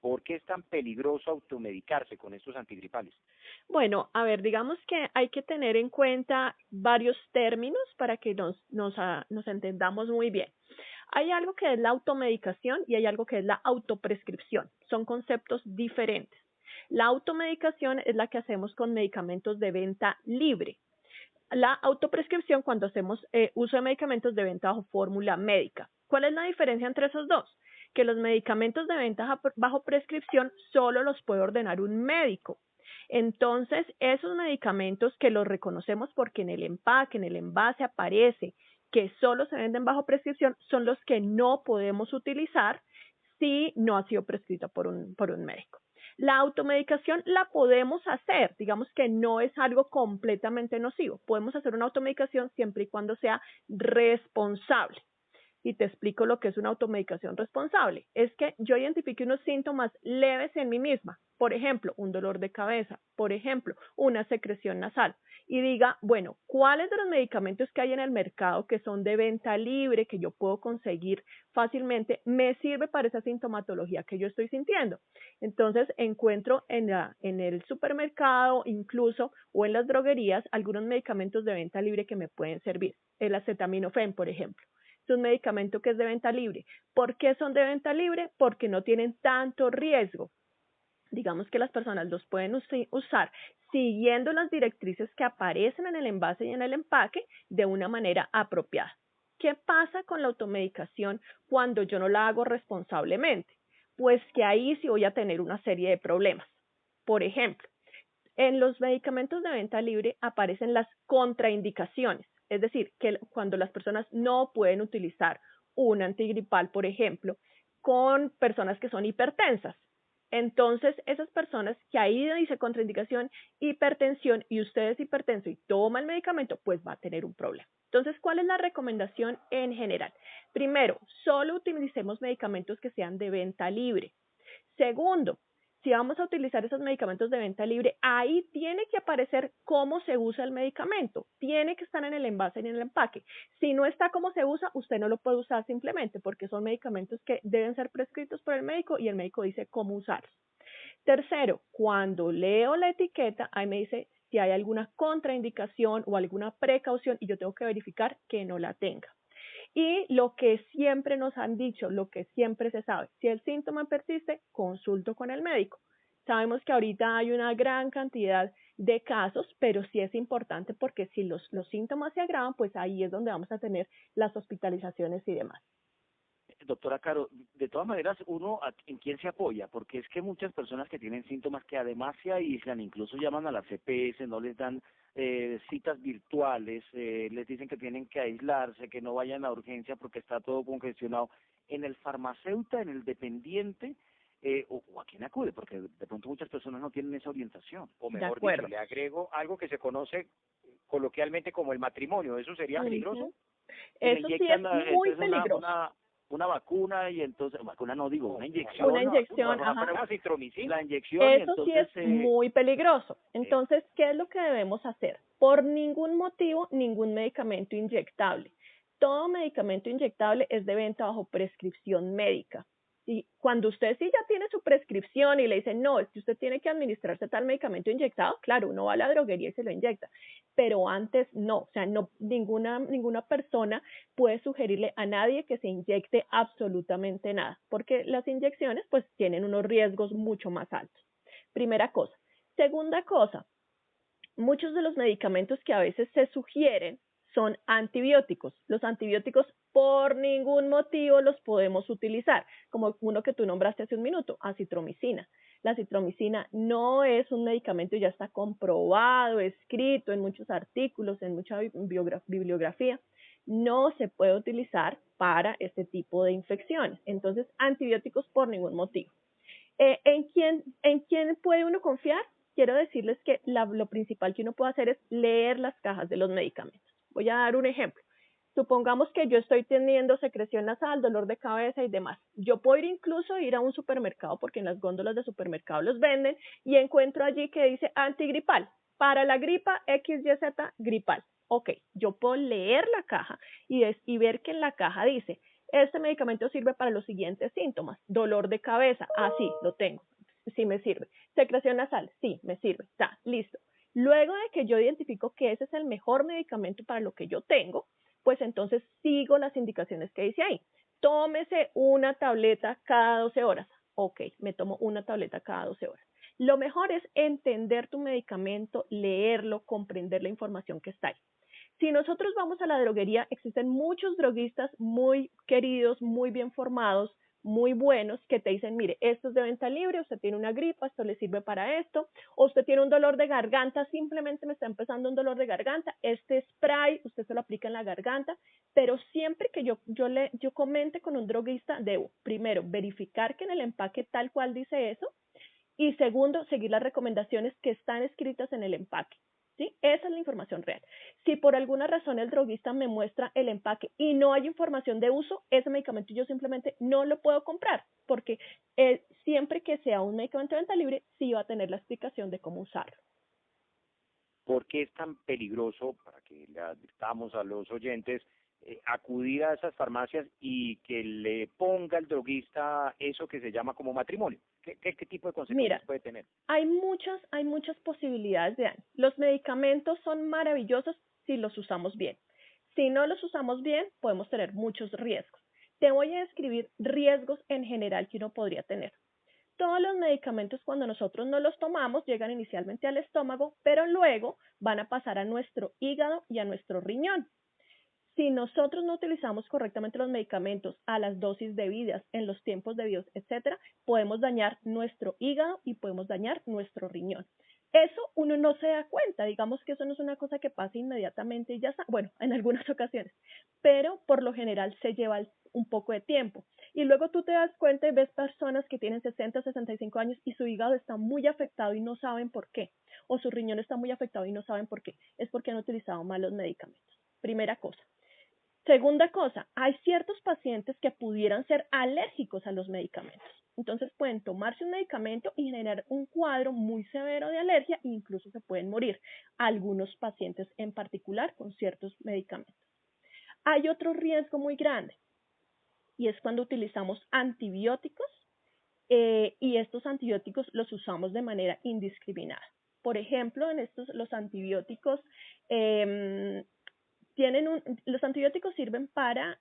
¿Por qué es tan peligroso automedicarse con estos antigripales? Bueno, a ver, digamos que hay que tener en cuenta varios términos para que nos entendamos muy bien. Hay algo que es la automedicación y hay algo que es la autoprescripción. Son conceptos diferentes. La automedicación es la que hacemos con medicamentos de venta libre. La autoprescripción cuando hacemos uso de medicamentos de venta bajo fórmula médica. ¿Cuál es la diferencia entre esos dos? Que los medicamentos de venta bajo prescripción solo los puede ordenar un médico. Entonces, esos medicamentos que los reconocemos porque en el empaque, en el envase aparece que solo se venden bajo prescripción, son los que no podemos utilizar si no ha sido prescrito por un médico. La automedicación la podemos hacer, digamos que no es algo completamente nocivo. Podemos hacer una automedicación siempre y cuando sea responsable. Y te explico lo que es una automedicación responsable. Es que yo identifique unos síntomas leves en mí misma, por ejemplo, un dolor de cabeza, por ejemplo, una secreción nasal, y diga, bueno, ¿cuáles de los medicamentos que hay en el mercado que son de venta libre, que yo puedo conseguir fácilmente, me sirve para esa sintomatología que yo estoy sintiendo? Entonces, encuentro en el supermercado, incluso, o en las droguerías, algunos medicamentos de venta libre que me pueden servir. El acetaminofén, por ejemplo. Es un medicamento que es de venta libre. ¿Por qué son de venta libre? Porque no tienen tanto riesgo. Digamos que las personas los pueden usar siguiendo las directrices que aparecen en el envase y en el empaque de una manera apropiada. ¿Qué pasa con la automedicación cuando yo no la hago responsablemente? Pues que ahí sí voy a tener una serie de problemas. Por ejemplo, en los medicamentos de venta libre aparecen las contraindicaciones, es decir, que cuando las personas no pueden utilizar un antigripal, por ejemplo, con personas que son hipertensas. Entonces, esas personas que ahí dice contraindicación, hipertensión, y usted es hipertenso y toma el medicamento, pues va a tener un problema. Entonces, ¿cuál es la recomendación en general? Primero, solo utilicemos medicamentos que sean de venta libre. Segundo, si vamos a utilizar esos medicamentos de venta libre, ahí tiene que aparecer cómo se usa el medicamento, tiene que estar en el envase y en el empaque. Si no está cómo se usa, usted no lo puede usar simplemente porque son medicamentos que deben ser prescritos por el médico y el médico dice cómo usarlos. Tercero, cuando leo la etiqueta, ahí me dice si hay alguna contraindicación o alguna precaución y yo tengo que verificar que no la tenga. Y lo que siempre nos han dicho, lo que siempre se sabe, si el síntoma persiste, consulto con el médico. Sabemos que ahorita hay una gran cantidad de casos, pero sí es importante porque si los síntomas se agravan, pues ahí es donde vamos a tener las hospitalizaciones y demás. Doctora Caro, de todas maneras, ¿en quién se apoya? Porque es que muchas personas que tienen síntomas que además se aíslan, incluso llaman a la CPS, no les dan citas virtuales, les dicen que tienen que aislarse, que no vayan a urgencia porque está todo congestionado. En el farmacéutico, en el dependiente, o a quién acude, porque de pronto muchas personas no tienen esa orientación. O De mejor dicho, acuerdo. le agrego algo que se conoce coloquialmente como el matrimonio. ¿Eso sería peligroso? Y le Eso sí inyectan es muy entonces peligroso. una vacuna y entonces, vacuna no digo, una inyección. Una inyección, ajá. Una citromicina. La inyección y Eso sí entonces... es muy peligroso. Entonces, ¿qué es lo que debemos hacer? Por ningún motivo, ningún medicamento inyectable. Todo medicamento inyectable es de venta bajo prescripción médica. Y cuando usted sí ya tiene su prescripción y le dicen, no, es que usted tiene que administrarse tal medicamento inyectado, claro, uno va a la droguería y se lo inyecta. Pero antes no, o sea, no, ninguna persona puede sugerirle a nadie que se inyecte absolutamente nada, porque las inyecciones pues tienen unos riesgos mucho más altos. Primera cosa. Segunda cosa, muchos de los medicamentos que a veces se sugieren son antibióticos. Los antibióticos por ningún motivo los podemos utilizar, como uno que tú nombraste hace un minuto, acitromicina. La acitromicina no es un medicamento, ya está comprobado, escrito en muchos artículos, en mucha bibliografía. No se puede utilizar para este tipo de infecciones. Entonces, antibióticos por ningún motivo. ¿En quién puede uno confiar? Quiero decirles que lo principal que uno puede hacer es leer las cajas de los medicamentos. Voy a dar un ejemplo. Supongamos que yo estoy teniendo secreción nasal, dolor de cabeza y demás. Yo puedo incluso ir a un supermercado, porque en las góndolas de supermercado los venden, y encuentro allí que dice antigripal. Para la gripa XYZ gripal. Ok, yo puedo leer la caja y ver que en la caja dice este medicamento sirve para los siguientes síntomas. Dolor de cabeza, sí, lo tengo, sí me sirve. Secreción nasal, sí, me sirve, está, listo. Luego de que yo identifico que ese es el mejor medicamento para lo que yo tengo, pues entonces sigo las indicaciones que dice ahí. Tómese una tableta cada 12 horas. Ok, me tomo una tableta cada 12 horas. Lo mejor es entender tu medicamento, leerlo, comprender la información que está ahí. Si nosotros vamos a la droguería, existen muchos droguistas muy queridos, muy bien formados, muy buenos, que te dicen, mire, esto es de venta libre, usted tiene una gripa, esto le sirve para esto, o usted tiene un dolor de garganta, simplemente me está empezando un dolor de garganta, este spray, usted se lo aplica en la garganta, pero siempre que yo comente con un droguista, debo, primero, verificar que en el empaque tal cual dice eso, y segundo, seguir las recomendaciones que están escritas en el empaque. ¿Sí? Esa es la información real. Si por alguna razón el droguista me muestra el empaque y no hay información de uso, ese medicamento yo simplemente no lo puedo comprar, porque siempre que sea un medicamento de venta libre, sí va a tener la explicación de cómo usarlo. ¿Por qué es tan peligroso, para que le advirtamos a los oyentes, acudir a esas farmacias y que le ponga el droguista eso que se llama como matrimonio? ¿Qué tipo de consecuencias puede tener? Hay muchas posibilidades de daño. Los medicamentos son maravillosos si los usamos bien. Si no los usamos bien, podemos tener muchos riesgos. Te voy a describir riesgos en general que uno podría tener. Todos los medicamentos, cuando nosotros no los tomamos, llegan inicialmente al estómago, pero luego van a pasar a nuestro hígado y a nuestro riñón. Si nosotros no utilizamos correctamente los medicamentos a las dosis debidas, en los tiempos debidos, etcétera, podemos dañar nuestro hígado y podemos dañar nuestro riñón. Eso uno no se da cuenta, digamos que eso no es una cosa que pasa inmediatamente y ya está, bueno, en algunas ocasiones, pero por lo general se lleva un poco de tiempo. Y luego tú te das cuenta y ves personas que tienen 60, 65 años y su hígado está muy afectado y no saben por qué, o su riñón está muy afectado y no saben por qué. Es porque han utilizado mal los medicamentos. Primera cosa. Segunda cosa, hay ciertos pacientes que pudieran ser alérgicos a los medicamentos. Entonces pueden tomarse un medicamento y generar un cuadro muy severo de alergia e incluso se pueden morir. Algunos pacientes en particular con ciertos medicamentos. Hay otro riesgo muy grande y es cuando utilizamos antibióticos y estos antibióticos los usamos de manera indiscriminada. Por ejemplo, los antibióticos los antibióticos sirven para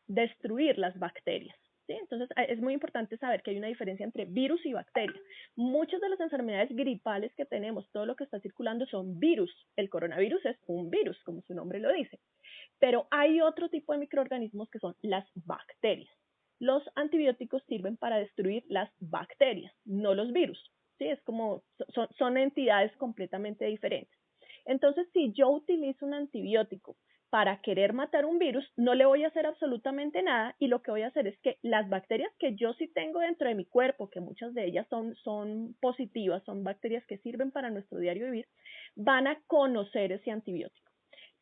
destruir las bacterias. ¿Sí? Entonces, es muy importante saber que hay una diferencia entre virus y bacteria. Muchas de las enfermedades gripales que tenemos, todo lo que está circulando son virus. El coronavirus es un virus, como su nombre lo dice. Pero hay otro tipo de microorganismos que son las bacterias. Los antibióticos sirven para destruir las bacterias, no los virus. ¿Sí? Es como, son entidades completamente diferentes. Entonces, si yo utilizo un antibiótico para querer matar un virus, no le voy a hacer absolutamente nada y lo que voy a hacer es que las bacterias que yo sí tengo dentro de mi cuerpo, que muchas de ellas son positivas, son bacterias que sirven para nuestro diario vivir, van a conocer ese antibiótico.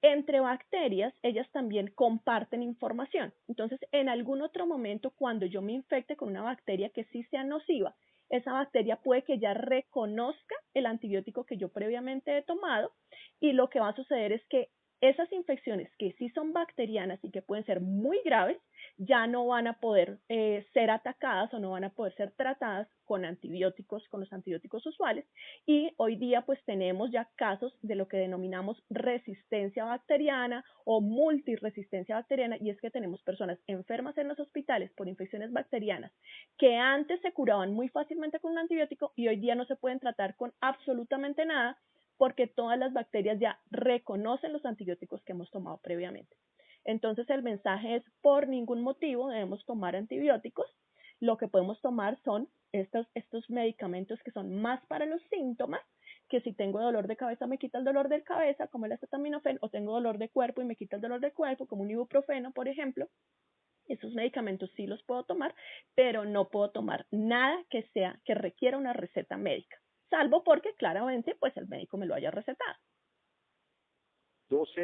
Entre bacterias, ellas también comparten información. Entonces, en algún otro momento, cuando yo me infecte con una bacteria que sí sea nociva, esa bacteria puede que ya reconozca el antibiótico que yo previamente he tomado y lo que va a suceder es que esas infecciones que sí son bacterianas y que pueden ser muy graves, ya no van a poder ser atacadas o no van a poder ser tratadas con antibióticos, con los antibióticos usuales. Y hoy día pues tenemos ya casos de lo que denominamos resistencia bacteriana o multiresistencia bacteriana, y es que tenemos personas enfermas en los hospitales por infecciones bacterianas que antes se curaban muy fácilmente con un antibiótico y hoy día no se pueden tratar con absolutamente nada porque todas las bacterias ya reconocen los antibióticos que hemos tomado previamente. Entonces el mensaje es, por ningún motivo debemos tomar antibióticos. Lo que podemos tomar son estos medicamentos que son más para los síntomas, que si tengo dolor de cabeza me quita el dolor de cabeza, como el acetaminofén, o tengo dolor de cuerpo y me quita el dolor de cuerpo, como un ibuprofeno, por ejemplo. Esos medicamentos sí los puedo tomar, pero no puedo tomar nada que requiera una receta médica, salvo porque claramente pues el médico me lo haya recetado. 12